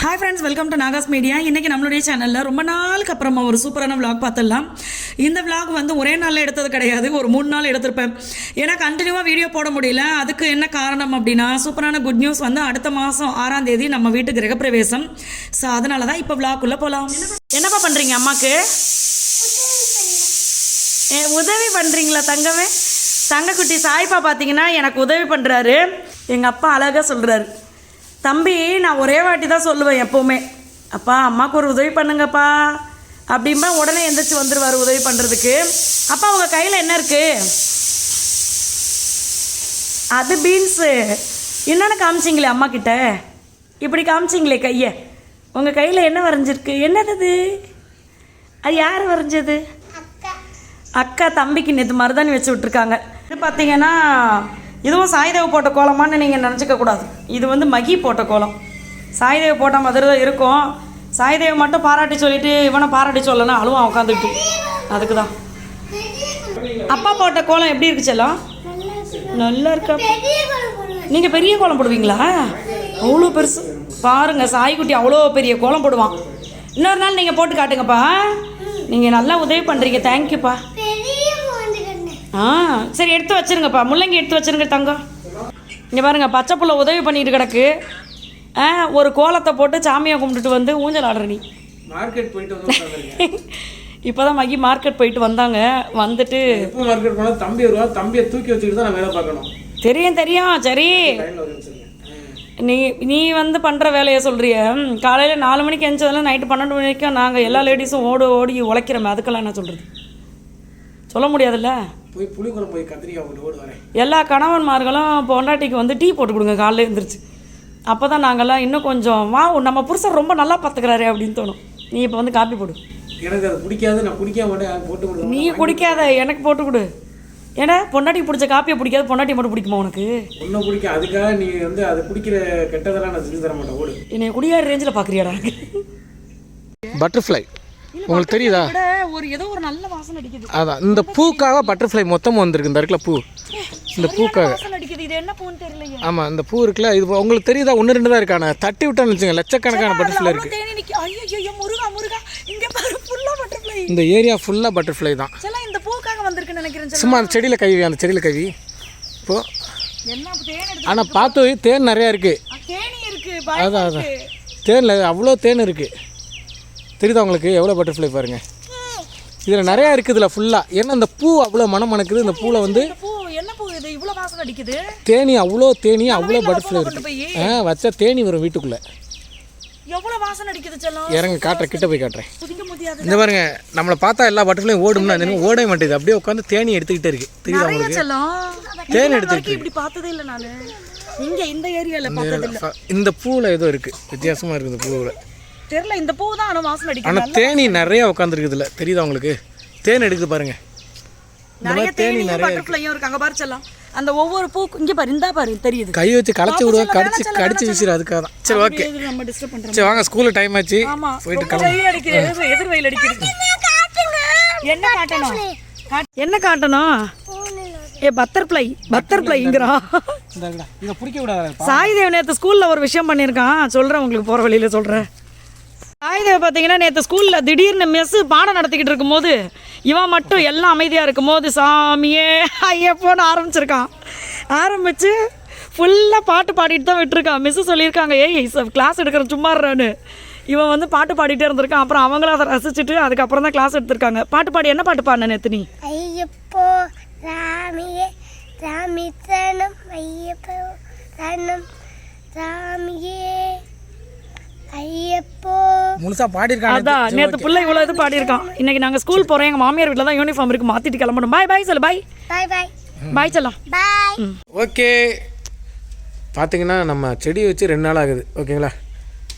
Hi friends, welcome to Nahash media. இன்றைக்கி நம்மளுடைய சேனலில் ரொம்ப நாளுக்கு அப்புறமா ஒரு சூப்பரான விளாக் பார்த்துடலாம். இந்த விளாக் வந்து ஒரே நாளில் எடுத்தது கிடையாது, ஒரு 3 நாள் எடுத்திருப்பேன். ஏன்னா கண்டினியூவாக வீடியோ போட முடியல. அதுக்கு என்ன காரணம் அப்படின்னா, சூப்பரான குட் நியூஸ் வந்து அடுத்த மாதம் 6ஆம் தேதி நம்ம வீட்டு கிரகப்பிரவேசம். ஸோ அதனால தான் இப்போ விளாக்குள்ளே போகலாம். என்னப்பா பண்ணுறீங்க? அம்மாவுக்கு உதவி பண்ணுறீங்களா? தங்கக்குட்டி சாய்ப்பா பார்த்தீங்கன்னா எனக்கு உதவி பண்ணுறாரு. எங்கள் அப்பா அழகாக சொல்கிறாரு, தம்பி நான் ஒரே வாட்டி தான் சொல்லுவேன் எப்போவுமே, அப்பா அம்மாவுக்கு ஒரு உதவி பண்ணுங்கப்பா அப்படின்பா. உடனே எந்திரிச்சு வந்துடுவார் உதவி பண்ணுறதுக்கு. அப்பா உங்கள் கையில் என்ன இருக்குது? அது பீன்ஸு. என்னென்னு காமிச்சிங்களே அம்மா கிட்ட, இப்படி காமிச்சிங்களே கையை. உங்கள் கையில் என்ன வரைஞ்சிருக்கு? என்னது அது? யார் வரைஞ்சது? அக்கா தம்பிக்கு நேற்று மருதாணி வச்சு விட்ருக்காங்க. இது பார்த்தீங்கன்னா இதுவும் சாய்தேவ் போட்ட கோலமான்னு நீங்கள் நினச்சிக்க கூடாது. இது வந்து மகி போட்ட கோலம். சாய்தேவ் போட்ட மாதிரி தான் இருக்கும். சாய்தேவ் மட்டும் பாராட்டி சொல்லிவிட்டு இவனை பாராட்டி சொல்லனா அழுவான் உட்காந்துக்கிட்டு. அதுக்கு தான். அப்பா போட்ட கோலம் எப்படி இருக்கு செல்லம்? நல்லா இருக்கா? நீங்கள் பெரிய கோலம் போடுவீங்களா? அவ்வளோ பெருசு பாருங்கள். சாய்க்குட்டி அவ்வளோ பெரிய கோலம் போடுவான். இன்னொரு நாள் நீங்கள் போட்டு காட்டுங்கப்பா. நீங்கள் நல்லா உதவி பண்ணுறீங்க, தேங்க்யூப்பா. சரி எடுத்து வச்சுருங்கப்பா, முள்ளங்கி எடுத்து வச்சுருங்க தங்கம். இங்கே பாருங்கள், பச்சை புள்ள உதவி பண்ணிட்டு கிடக்கு. ஒரு கோலத்தை போட்டு சாமியை கும்பிட்டுட்டு வந்து ஊஞ்சல் ஆடுற நீ. மார்க்கெட் போயிட்டு வந்து இப்போ தான் மகி மார்க்கெட் போயிட்டு வந்தாங்க. வந்துட்டு எப்போ மார்க்கெட் போனால் தம்பி வருவா, தம்பியை தூக்கி வச்சுக்கிட்டு தான் நான் வேலை பார்க்கணும். தெரியும். சரி நீ வந்து பண்ணுற வேலையை சொல்கிறிய. காலையில் 4 மணிக்கு எழுந்ததெல்லாம் நைட்டு 12 மணிக்கும் நாங்கள் எல்லா லேடிஸும் ஓடி உழைக்கிறோமே. அதுக்கெல்லாம் என்ன சொல்கிறது? சொல்ல முடியாதுல்ல. போய் புளிக்குளம் போய் கத்திரிக்காய் போட்டு ஓடு வரேன். எல்லா கணவன்மார்களும் பொண்டாட்டிக்கு வந்து டீ போட்டு கொடுங்க காலையில் எழுந்திரிச்சு. அப்போ தான் நாங்கள்லாம் இன்னும் கொஞ்சம் நம்ம புருஷன் ரொம்ப நல்லா பார்த்துக்கிறாரு அப்படின்னு தோணும். நீ இப்போ வந்து காப்பி போடு. எனக்கு அது பிடிக்காது, நான் குடிக்க மாட்டேன். போட்டு கொடு. நீ குடிக்காத, எனக்கு போட்டு கொடு. ஏன்னா பொண்டாட்டிக்கு பிடிச்ச காப்பியை பிடிக்காது, பொண்டாட்டி மட்டும் பிடிக்குமா உனக்கு? ஒன்றும் பிடிக்கும். அதுக்காக நீ வந்து அது குடிக்கிற கெட்டதெல்லாம் நான் செஞ்சு தர மாட்டேன். ஓடு. என்னை குடியார ரேஞ்சில் பார்க்குறியாடா? பட்டர்ஃப்ளை உங்களுக்கு தெரியுதா? ஏதோ ஒரு நல்ல வாசனை அடிக்குது. அதான் இந்த பூக்காக பட்டர்ஃப்ளை மொத்தமாக வந்திருக்கு. இந்த இருக்குல்ல பூ, இந்த பூக்காக. இது என்ன பூன்னு தெரியலையே. ஆமாம், இந்த பூ இருக்குல்ல, இது உங்களுக்கு தெரியுதா? 1-2 தான் இருக்கான. தட்டி விட்டான்னு வச்சுங்க, லட்சக்கணக்கான பட்டர்ஃப்ளை இருக்கு. இந்த ஏரியா ஃபுல்லாக பட்டர்ஃப்ளை தான். இந்த பூக்காக வந்திருக்குன்னு நினைக்கிறேன். சும்மா அந்த செடியில் கவி, அந்த செடியில் கவி. இப்போ ஆனால் பார்த்து தேன் நிறையா இருக்குது. அதான் தேனில் அவ்வளோ தேன் இருக்குது. தெரியுதா உங்களுக்கு? எவ்வளோ பட்டர்ஃப்ளை பாருங்கள். இதில் நிறையா இருக்குதுல ஃபுல்லாக. ஏன்னா இந்த பூ அவ்வளோ மனம் மணக்குது. இந்த பூவில் வந்து தேனி, அவ்வளோ தேனி, அவ்வளோ பட்டர்ஃப்ளை இருக்குது. வச்சா தேனி வரும் வீட்டுக்குள்ளே. இறங்க காட்டுறேன், கிட்ட போய் காட்டுறேன். இந்த பாருங்க, நம்மளை பார்த்தா எல்லா பட்டர்ஃப்ளையும் ஓடும்னா ஓடவே மாட்டேது. அப்படியே உட்காந்து தேனி எடுத்துக்கிட்டே இருக்கு. தெரியுதா உங்களுக்கு? தேன் எடுத்துக்கிட்டு இந்த பூவில் ஏதோ இருக்குது, வித்தியாசமாக இருக்குது இந்த பூவில். தெரியல, இந்த பூ தான் ஆனால் வாசனை அடிக்குது. ஆனால் தேனி நிறைய உட்காந்துருக்குதுல, தெரியுதா உங்களுக்கு? தேன் எடுக்குது பாருங்க. நிறைய தேனி பட்டர்ஃப்ளையும் இருக்கு. அங்கே பாரு செல்லம், அந்த ஒவ்வொரு பூ இங்கே பாரு, இந்த பாரு தெரியுது. கை வச்சு களைச்சி விடுவா, கடிச்சு வீசிடும். அதுக்காக தான். சரி ஓகே, சரி வாங்க, ஸ்கூலில் டைம் ஆச்சு, போயிட்டு கிளம்பு. எதிர் வெயில் அடிக்குது. என்ன காட்டணும்? பட்டர்ஃப்ளைங்கிறான். சாய்தேவ் நேற்று ஸ்கூலில் ஒரு விஷயம் பண்ணியிருக்கான், சொல்கிறேன் உங்களுக்கு, போகிற வழியில் சொல்கிறேன். சாய்தேவ் பார்த்தீங்கன்னா நேற்று ஸ்கூலில் திடீர்னு மெஸ்ஸு பாடம் நடத்திக்கிட்டு இருக்கும்போது இவன் மட்டும் எல்லாம் அமைதியாக இருக்கும்போது சாமியே ஐயப்போன்னு ஆரம்பித்து ஃபுல்லாக பாட்டு பாடிட்டு தான் விட்டுருக்கான். மிஸ்ஸு சொல்லியிருக்காங்க, கிளாஸ் எடுக்கிறேன் சும்மாறான்னு. இவன் வந்து பாட்டு பாடிட்டே இருந்திருக்கான். அப்புறம் அவங்களும் அதை ரசிச்சுட்டு அதுக்கப்புறம் தான் கிளாஸ் எடுத்திருக்காங்க. பாட்டு பாடி என்ன பாட்டு பாடின நேற்று நீ? ஐயப்போ ராமியே ராமித்தனம், ஐயப்போ தனம் ராமியே ஐயப்போ முழுசா பாடியிருக்கான். அதான் நேற்று பிள்ளை இவ்வளோ இது பாடியிருக்கான். இன்னைக்கு நாங்கள் ஸ்கூல் போகிறோம். எங்கள் மாமியார் வீட்டில் தான் யூனிஃபார்ம் இருக்குது, மாற்றிட்டு கிளம்பணும். பாய் சொல்லு. பாய் செல்லாம். ஓகே, பார்த்தீங்கன்னா நம்ம செடி வச்சு 2 நாள் ஆகுது. ஓகேங்களா?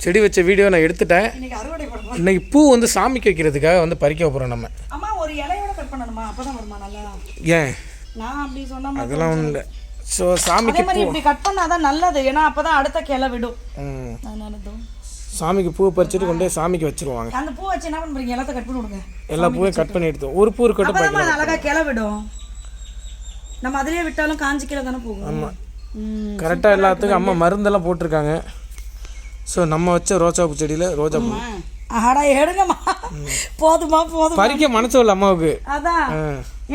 செடி வச்ச வீடியோ நான் எடுத்துட்டேன். இன்னைக்கு பூ வந்து சாமிக்கு வைக்கிறதுக்காக வந்து பறிக்க போகிறோம் நம்ம. ஒரு இலையோட கட் பண்ணணுமா? அப்பதான் வருமா நல்லா? ஏன் நான் அப்படி சொன்னா அதெல்லாம் ஒன்றும் இல்லை. ஸோ சாமிக்கு பூ இப்படி கட் பண்ணாதான் நல்லது. ஏன்னா அப்பதான் அடுத்த கிளை விடும். சாமிக்கு பூவை பறிச்சுட்டு கொண்டு போய் சாமிக்கு வச்சிருவாங்க. அந்த பூ வச்சு என்ன பண்ணுறீங்க? எல்லாத்தையும் கட் பண்ணி விடுங்க. எல்லா பூவையும் கட் பண்ணி எடுத்தோம். ஒரு பூ இருக்கட்டும், பார்க்கலாம். அழகாக கிளை விடும். நம்ம அதிலே விட்டாலும் காஞ்சி கிளை தானே போகும். ஆமாம், கரெக்டாக எல்லாத்துக்கும் அம்மா மருந்தெல்லாம் போட்டிருக்காங்க. ஸோ நம்ம வச்ச ரோஜாப்பூ செடியில் ரோஜா பூ ஆடா எடுங்கம்மா, போதுமா போதும். பறிக்க மனசு இல்லை அம்மாவுக்கு. அதான்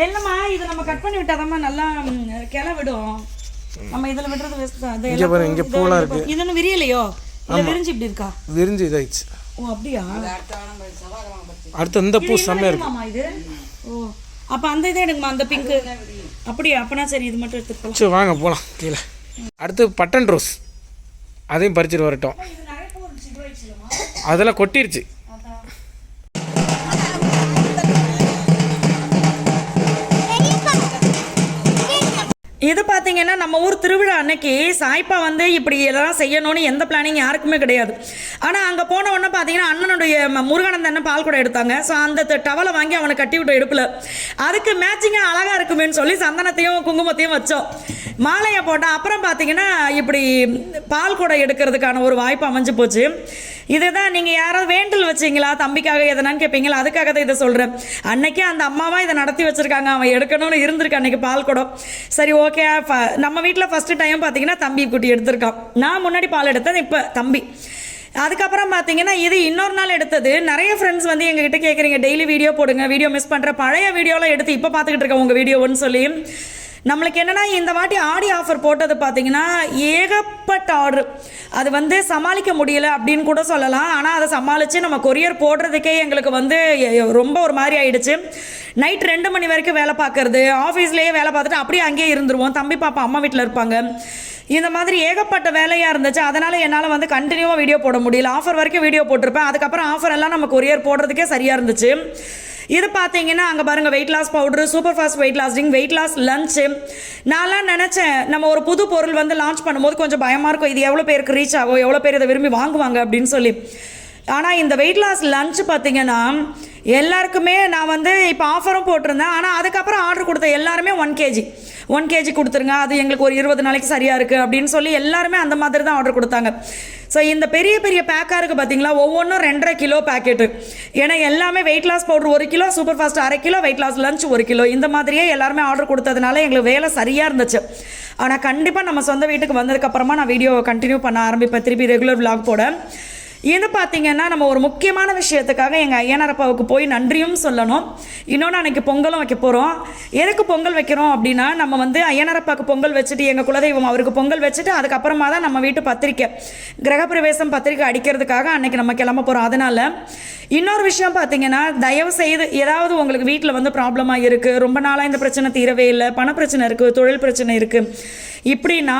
என்னம்மா, இதை நம்ம கட் பண்ணி விட்டாதாம்மா நல்லா கிளை விடும். நம்ம இதில் விடுறது வேஸ்ட் தான். அது இங்கே பாருங்க, இங்கே பூலாம் இருக்கு. இது ஒன்றும் விரியலையோ, இல்லை விரிஞ்சு இப்படி இருக்கா? விரிஞ்சு இதாயிடுச்சு. ஓ அப்படியா? அடுத்து இந்த பூ செம்மையாக இருக்கு. ஆமாம் இது. ஓ அப்போ அந்த இதே எடுங்கம்மா, அந்த பிங்க்கு. அப்படியா? அப்போனா சரி, இது மட்டும் எடுத்துக்கலாம். சரி வாங்க போகலாம் கீழே. அடுத்து பட்டன் ரோஸ், அதையும் பறிச்சுட்டு வரட்டும். அதெல்லாம் கொட்டிருச்சு. இது பார்த்தீங்கன்னா நம்ம ஊர் திருவிழா அன்னைக்கு சாய்ப்பா வந்து இப்படி எல்லாம் செய்யணும்னு எந்த பிளானிங் யாருக்குமே கிடையாது. ஆனால் அங்கே போன உடனே பார்த்தீங்கன்னா அண்ணனுடைய முருகானந்த அண்ணன் பால் கூட எடுத்தாங்க. ஸோ அந்த டவலை வாங்கி அவனை கட்டி விட்டு எடுப்பில் அதுக்கு மேட்சிங்காக அழகாக இருக்குமேன்னு சொல்லி சந்தனத்தையும் குங்குமத்தையும் வச்சோம், மாலையை போட்டோம். அப்புறம் பார்த்தீங்கன்னா இப்படி பால் கூட எடுக்கிறதுக்கான ஒரு வாய்ப்பு அமைஞ்சு போச்சு. இதுதான் நீங்கள் யாராவது வேண்டல் வச்சிங்களா தம்பிக்காக எதனான்னு கேட்பீங்களா, அதுக்காக தான் இதை சொல்கிறேன். அன்னைக்கே அந்த அம்மாவா இதை நடத்தி வச்சுருக்காங்க, அவன் எடுக்கணும்னு இருந்திருக்கு அன்னைக்கு பால் குடம். சரி ஓகே, நம்ம வீட்டில் ஃபஸ்ட்டு டைம் பார்த்தீங்கன்னா தம்பி குட்டி எடுத்திருக்கான். நான் முன்னாடி பால் எடுத்தேன், இப்போ தம்பி. அதுக்கப்புறம் பார்த்தீங்கன்னா இது இன்னொரு நாள் எடுத்தது. நிறைய ஃப்ரெண்ட்ஸ் வந்து எங்ககிட்ட கேட்குறீங்க டெய்லி வீடியோ போடுங்க, வீடியோ மிஸ் பண்ணுற பழைய வீடியோலாம் எடுத்து இப்போ பார்த்துக்கிட்டு இருக்கேன் உங்கள் வீடியோன்னு சொல்லி. நம்மளுக்கு என்னென்னா இந்த வாட்டி ஆடி ஆஃபர் போட்டது பார்த்தீங்கன்னா ஏகப்பட்ட ஆர்டர். அது வந்து சமாளிக்க முடியல அப்படின்னு கூட சொல்லலாம். ஆனால் அதை சமாளித்து நம்ம கொரியர் போடுறதுக்கே எங்களுக்கு வந்து ரொம்ப ஒரு மாதிரி ஆயிடுச்சு. நைட் 2 மணி வரைக்கும் வேலை பார்க்குறது, ஆஃபீஸ்லேயே வேலை பார்த்துட்டு அப்படியே அங்கேயே இருந்துருவோம். தம்பி பாப்பா அம்மா வீட்டில் இருப்பாங்க. இந்த மாதிரி ஏகப்பட்ட வேலையாக இருந்துச்சு. அதனால் என்னால் வந்து கண்டினியூவாக வீடியோ போட முடியல. ஆஃபர் வரைக்கும் வீடியோ போட்டிருப்பேன். அதுக்கப்புறம் ஆஃபர் எல்லாம் நம்ம கொரியர் போடுறதுக்கே சரியாக இருந்துச்சு. இது பார்த்தீங்கன்னா அங்கே பாருங்கள், weight loss powder, super fast weight loss drink, weight loss lunch. நான்லாம் நினச்சேன் நம்ம ஒரு புது பொருள் வந்து லான்ச் பண்ணும்போது கொஞ்சம் பயமாக இருக்கும், இது எவ்வளோ பேருக்கு ரீச் ஆகும், எவ்வளோ பேர் இதை விரும்பி வாங்குவாங்க அப்படின்னு சொல்லி. ஆனால் இந்த வெயிட் லாஸ் லஞ்சு பார்த்தீங்கன்னா எல்லாருக்குமே நான் வந்து இப்போ ஆஃபரும் போட்டிருந்தேன். ஆனால் அதுக்கப்புறம் ஆர்டர் கொடுத்த எல்லாருமே 1 kg கொடுத்துருங்க, அது எங்களுக்கு ஒரு 20 நாளைக்கு சரியாக இருக்குது அப்படின்னு சொல்லி எல்லாருமே அந்த மாதிரி தான் ஆர்டர் கொடுத்தாங்க. ஸோ இந்த பெரிய பெரிய பேக்காக இருக்குது பார்த்தீங்களா, ஒவ்வொன்றும் 2.5 கிலோ பேக்கெட்டு. ஏன்னா எல்லாமே weight loss powder 1 kilo, super fast 1/2 kilo, weight loss lunch 1 kilo, இந்த மாதிரியே எல்லாருமே ஆர்டர் கொடுத்ததுனால எங்களுக்கு வேலை சரியாக இருந்துச்சு. ஆனால் கண்டிப்பாக நம்ம சொந்த வீட்டுக்கு வந்ததுக்கப்புறமா நான் வீடியோ கண்டினியூ பண்ண ஆரம்பிப்பேன், திருப்பி ரெகுலர் விலாக் போட. இது பார்த்தீங்கன்னா நம்ம ஒரு முக்கியமான விஷயத்துக்காக எங்கள் ஐயனாரப்பாவுக்கு போய் நன்றியும் சொல்லணும். இன்னொன்று அன்றைக்கி பொங்கலும் வைக்க போகிறோம். எதுக்கு பொங்கல் வைக்கிறோம் அப்படின்னா, நம்ம வந்து ஐயனாரப்பாவுக்கு பொங்கல் வச்சுட்டு எங்கள் குலதெய்வம் அவருக்கு பொங்கல் வச்சுட்டு அதுக்கப்புறமா தான் நம்ம வீட்டு பத்திரிக்கை கிரகப்பிரவேசம் பத்திரிக்கை அடிக்கிறதுக்காக அன்றைக்கி நம்ம கிளம்ப போகிறோம். அதனால் இன்னொரு விஷயம் பார்த்தீங்கன்னா, தயவு செய்து ஏதாவது உங்களுக்கு வீட்டில் வந்து ப்ராப்ளமாக இருக்குது, ரொம்ப நாளாக இந்த பிரச்சனை தீரவே இல்லை, பண பிரச்சனை இருக்குது, தொழில் பிரச்சனை இருக்குது, இப்படின்னா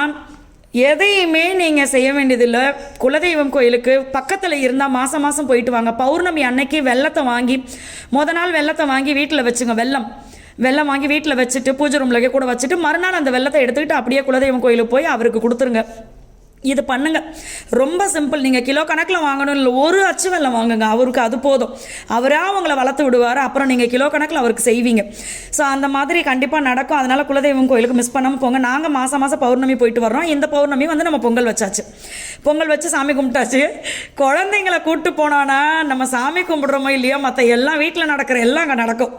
எதையுமே நீங்கள் செய்ய வேண்டியதில்லை. குலதெய்வம் கோயிலுக்கு பக்கத்தில் இருந்தால் மாதம் போயிட்டு வாங்க. பௌர்ணமி அன்னைக்கு வெள்ளத்தை வாங்கி நாள் வெள்ளத்தை வாங்கி வீட்டில் வச்சுங்க. வெள்ளம் வாங்கி வீட்டில் வச்சுட்டு பூஜை ரூம்லக்கே கூட வச்சுட்டு மறுநாள் அந்த வெள்ளத்தை எடுத்துக்கிட்டு அப்படியே குலதெய்வம் கோயிலுக்கு போய் அவருக்கு கொடுத்துருங்க. இது பண்ணுங்க, ரொம்ப சிம்பிள். நீங்கள் கிலோ கணக்கில் வாங்கணும் இல்லை, ஒரு அச்சு வெல்லம் வாங்குங்க, அவருக்கு அது போதும். அவராக அவங்கள வளர்த்து விடுவார், அப்புறம் நீங்கள் கிலோ கணக்கில் அவருக்கு செய்வீங்க. ஸோ அந்த மாதிரி கண்டிப்பாக நடக்கும். அதனால் குலதெய்வம் கோயிலுக்கு மிஸ் பண்ணாமல் போங்க. நாங்கள் மாதம் பௌர்ணமி போயிட்டு வர்றோம். இந்த பௌர்ணமி வந்து நம்ம பொங்கல் வச்சாச்சு, பொங்கல் வச்சு சாமி கும்பிட்டாச்சு. குழந்தைங்களை கூப்பிட்டு போனோன்னா நம்ம சாமி கும்பிட்றோமோ இல்லையோ, மற்ற எல்லாம் வீட்டில் நடக்கிற எல்லாம் அங்கே நடக்கும்.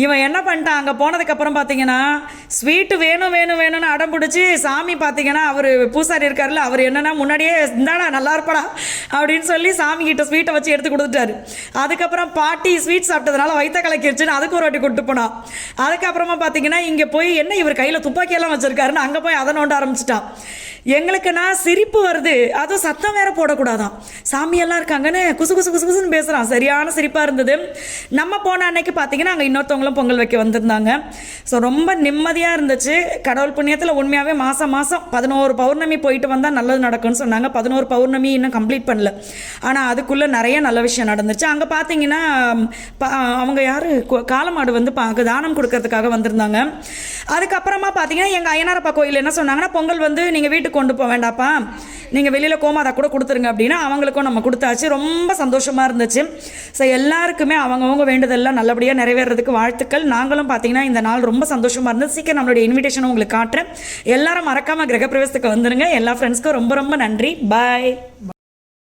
இவன் என்ன பண்ணிட்டான், அங்கே போனதுக்கப்புறம் பார்த்தீங்கன்னா ஸ்வீட்டு வேணும்னு அடம் பிடிச்சி சாமி பார்த்தீங்கன்னா அவர் பூசாரி இருக்கார்ல, அவர் என்னென்னா முன்னாடியே இந்தாடா நல்லா இருப்படா அப்படின்னு சொல்லி சாமிக்கிட்ட ஸ்வீட்டை வச்சு எடுத்து கொடுத்துட்டாரு. அதுக்கப்புறம் பாட்டி ஸ்வீட் சாப்பிட்டதுனால வயிற்ற கலக்கிடுச்சுன்னு அதுக்கு ஒரு வாட்டி கூப்பிட்டு போனான். அதுக்கப்புறமா பார்த்தீங்கன்னா இங்கே போய் என்ன இவர் கையில் துப்பாக்கியெல்லாம் வச்சுருக்காருன்னு அங்கே போய் அதை நோண்ட ஆரம்பிச்சிட்டான். எங்களுக்குன்னா சிரிப்பு வருது, அதுவும் சத்தம் வேற போடக்கூடாதான். சாமியெல்லாம் இருக்காங்கன்னு குசுன்னு பேசுகிறான். சரியான சிரிப்பாக இருந்தது. நம்ம போன அன்னைக்கு பார்த்தீங்கன்னா அங்கே இன்னொருத்தவங்களும் பொங்கல் வைக்க வந்திருந்தாங்க. ஸோ ரொம்ப நிம்மதியாக இருந்துச்சு. கடவுள் புண்ணியத்தில் உண்மையாகவே மாதம் 11 பௌர்ணமி போயிட்டு வந்தால் நல்லது நடக்கும்னு சொன்னாங்க. 11 பௌர்ணமி இன்னும் கம்ப்ளீட் பண்ணல, ஆனால் அதுக்குள்ளே நிறைய நல்ல விஷயம் நடந்துச்சு. அங்கே பார்த்தீங்கன்னா அவங்க யார் காளமாடு வந்து தானம் கொடுக்கறதுக்காக வந்திருந்தாங்க. அதுக்கப்புறமா பார்த்தீங்கன்னா எங்கள் ஐயனாரப்பா கோயில் என்ன சொன்னாங்கன்னா, பொங்கல் வந்து நீங்கள் வீட்டுக்கு கொண்டு போக வேண்டாப்பா, நீங்கள் வெளியில் கோமாதா கூட கொடுத்துருங்க அப்படின்னா அவங்களுக்கும் நம்ம கொடுத்தாச்சு. ரொம்ப சந்தோஷமாக இருந்துச்சு. ஸோ எல்லாருக்குமே அவங்கவுங்க வேண்டுதெல்லாம் நல்லபடியாக நிறைவேறதுக்கு வாழ்த்துக்கள். நாங்களும் பார்த்தீங்கன்னா இந்த நாள் ரொம்ப சந்தோஷமாக இருந்தது. சீக்கிரம் நம்மளுடைய இன்விடேஷனை உங்களுக்கு காட்டுறேன். எல்லாரும் மறக்காமல் கிரகப்பிரவேசத்துக்கு வந்துடுங்க. எல்லா ஃப்ரெண்ட்ஸ்க்கும் ரொம்ப நன்றி. பாய்.